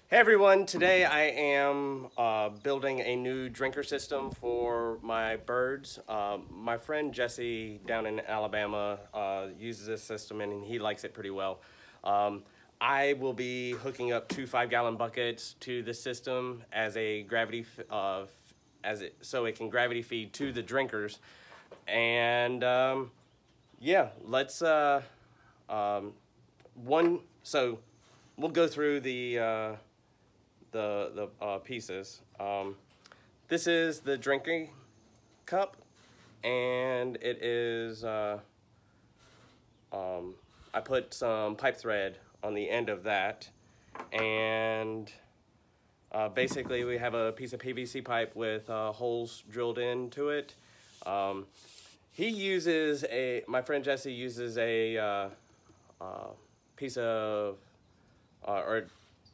Hey everyone, today I am building a new drinker system for my birds. My friend Jesse down in Alabama uses this system and he likes it pretty well. I will be hooking up two 5-gallon buckets to the system as a gravity, so it can gravity feed to the drinkers. And yeah, let's, so we'll go through the pieces. This is the drinking cup, and it is I put some pipe thread on the end of that, and basically we have a piece of PVC pipe with holes drilled into it. My friend Jesse uses a piece of or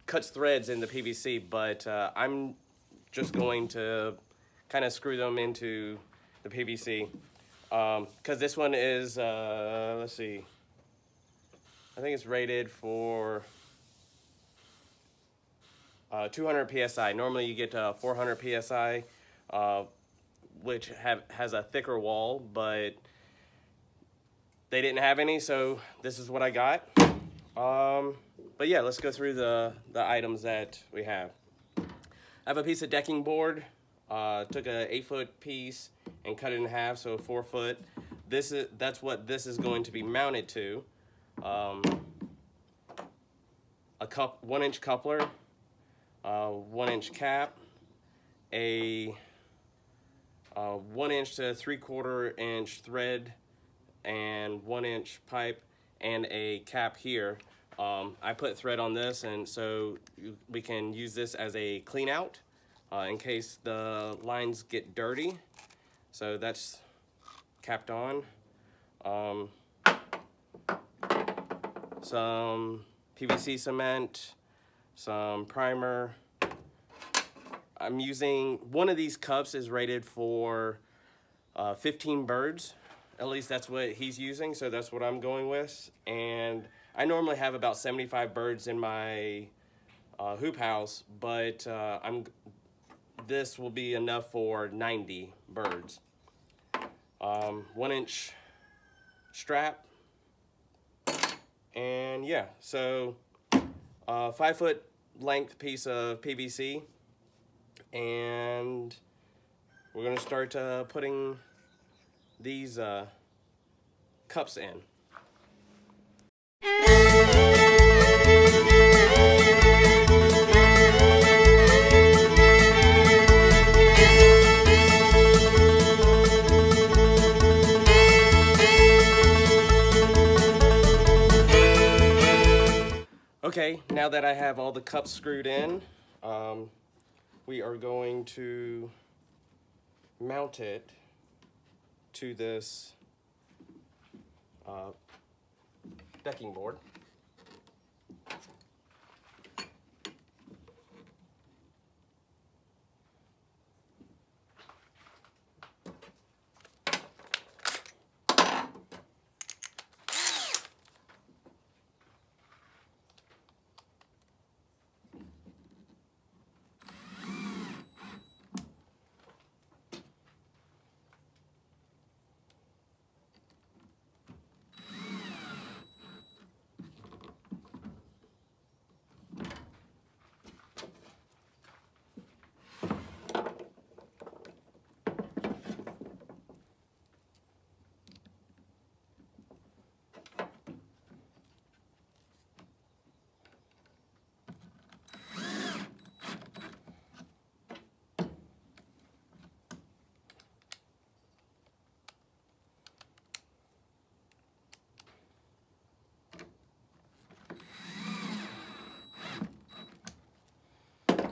cuts threads in the PVC, but I'm just going to kind of screw them into the PVC because this one is, let's see, I think it's rated for 200 PSI. Normally you get 400 PSI, which has a thicker wall, but they didn't have any, so this is what I got. But yeah, let's go through the items that we have. I have a piece of decking board. Took a 8-foot piece and cut it in half, so 4 foot. That's what this is going to be mounted to. A 1-inch coupler, 1-inch cap, a 1-inch to 3/4 inch thread, and 1-inch pipe, and a cap here. I put thread on this, and so we can use this as a clean out in case the lines get dirty. So that's capped on. Some PVC cement, some primer. I'm using, one of these cups is rated for 15 birds. At least that's what he's using, so that's what I'm going with. And I normally have about 75 birds in my hoop house, but this will be enough for 90 birds. 1-inch strap, and yeah, so 5-foot length piece of PVC, and we're gonna start putting these cups in. Okay, now that I have all the cups screwed in, we are going to mount it to this decking board.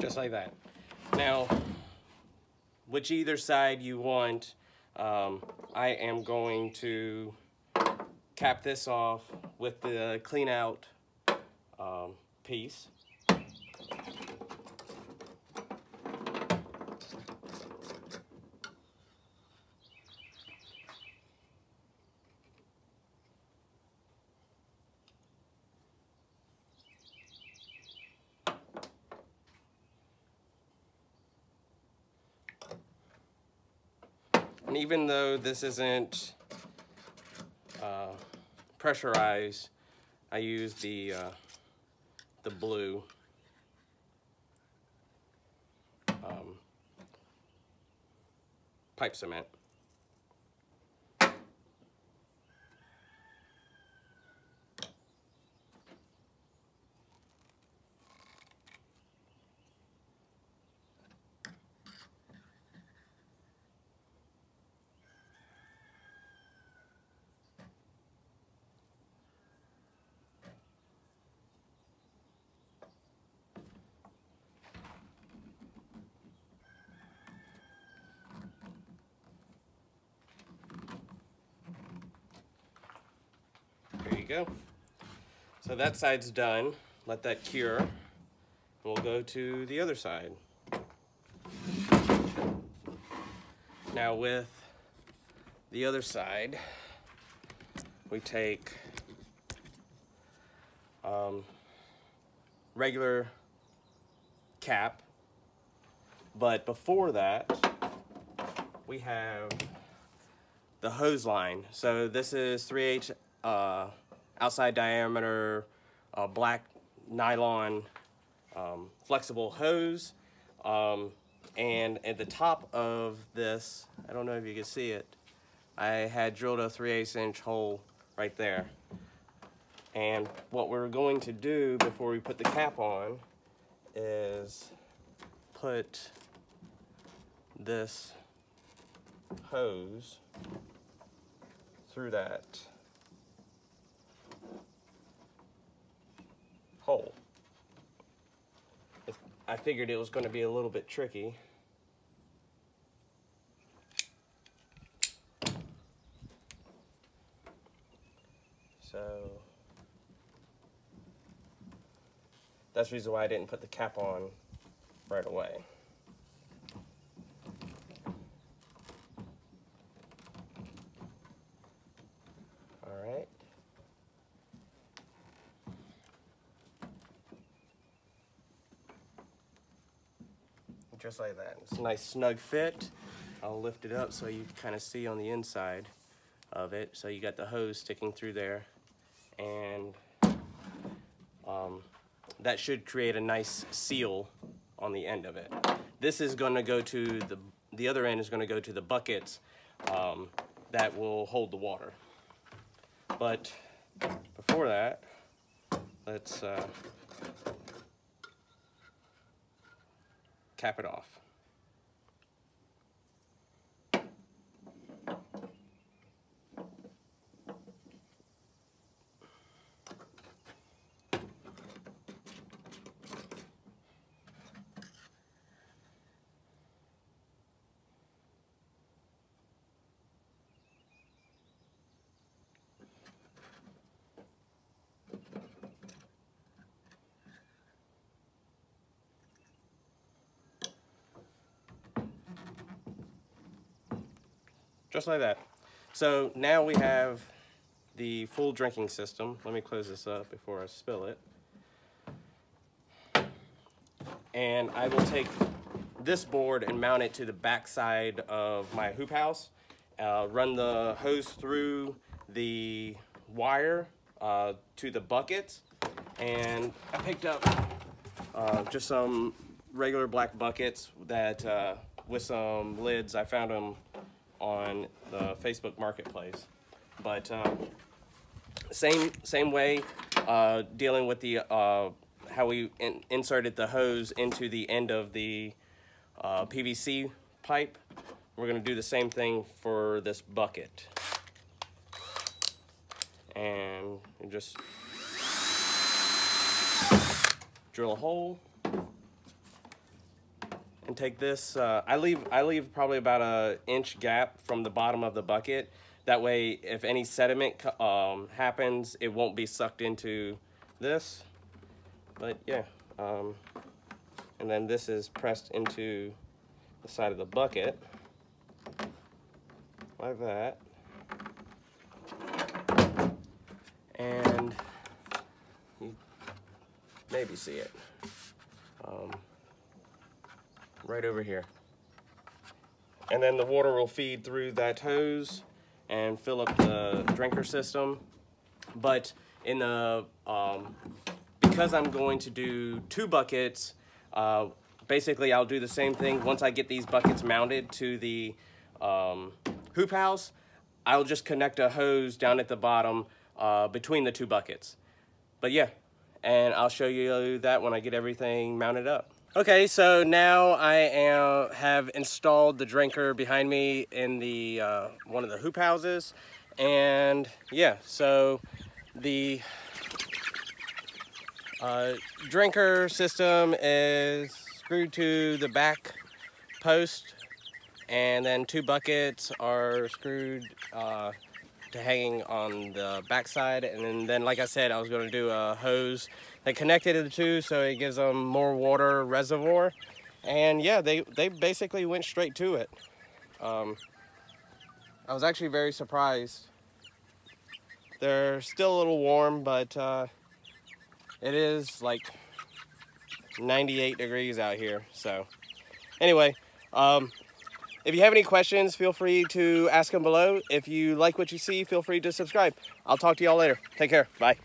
Just like that. Now, which either side you want, I am going to cap this off with the clean out piece. And even though this isn't pressurized, I use the blue pipe cement. There you go. So that side's done. Let that cure. We'll go to the other side. Now with the other side, we take regular cap, but before that, we have the hose line. So this is 3/8 outside diameter black nylon flexible hose, and at the top of this, I don't know if you can see it, I had drilled a 3/8 inch hole right there. And what we're going to do before we put the cap on is put this hose through that hole. I figured it was going to be a little bit tricky. So that's the reason why I didn't put the cap on right away. All right. Just like that. It's a nice snug fit. I'll lift it up so you can kind of see on the inside of it. So you got the hose sticking through there, and that should create a nice seal on the end of it. This is going to go to the other end is going to go to the buckets that will hold the water. But before that, let's cap it off. Just like that. So now we have the full drinking system. Let me close this up before I spill it. And I will take this board and mount it to the back side of my hoop house. Run the hose through the wire to the buckets. And I picked up just some regular black buckets that with some lids. I found them on the Facebook Marketplace. But same way, dealing with the how we inserted the hose into the end of the PVC pipe. We're going to do the same thing for this bucket. And you just drill a hole and take this. I leave probably about an inch gap from the bottom of the bucket. That way, if any sediment happens, it won't be sucked into this. But yeah, and then this is pressed into the side of the bucket like that. And you maybe see it right over here. and then the water will feed through that hose and fill up the drinker system. But in the because I'm going to do 2 buckets, basically I'll do the same thing. Once I get these buckets mounted to the hoop house, I'll just connect a hose down at the bottom between the 2 buckets. But yeah, and I'll show you that when I get everything mounted up. Okay, so now I have installed the drinker behind me in the one of the hoop houses, and yeah, so the drinker system is screwed to the back post, and then 2 buckets are screwed to hanging on the back side, and then like I said, I was going to do a hose that connected the 2 so it gives them more water reservoir. And yeah, they basically went straight to it. I was actually very surprised. They're still a little warm, but it is like 98 degrees out here. So anyway, if you have any questions, feel free to ask them below. If you like what you see, feel free to subscribe. I'll talk to y'all later. Take care. Bye.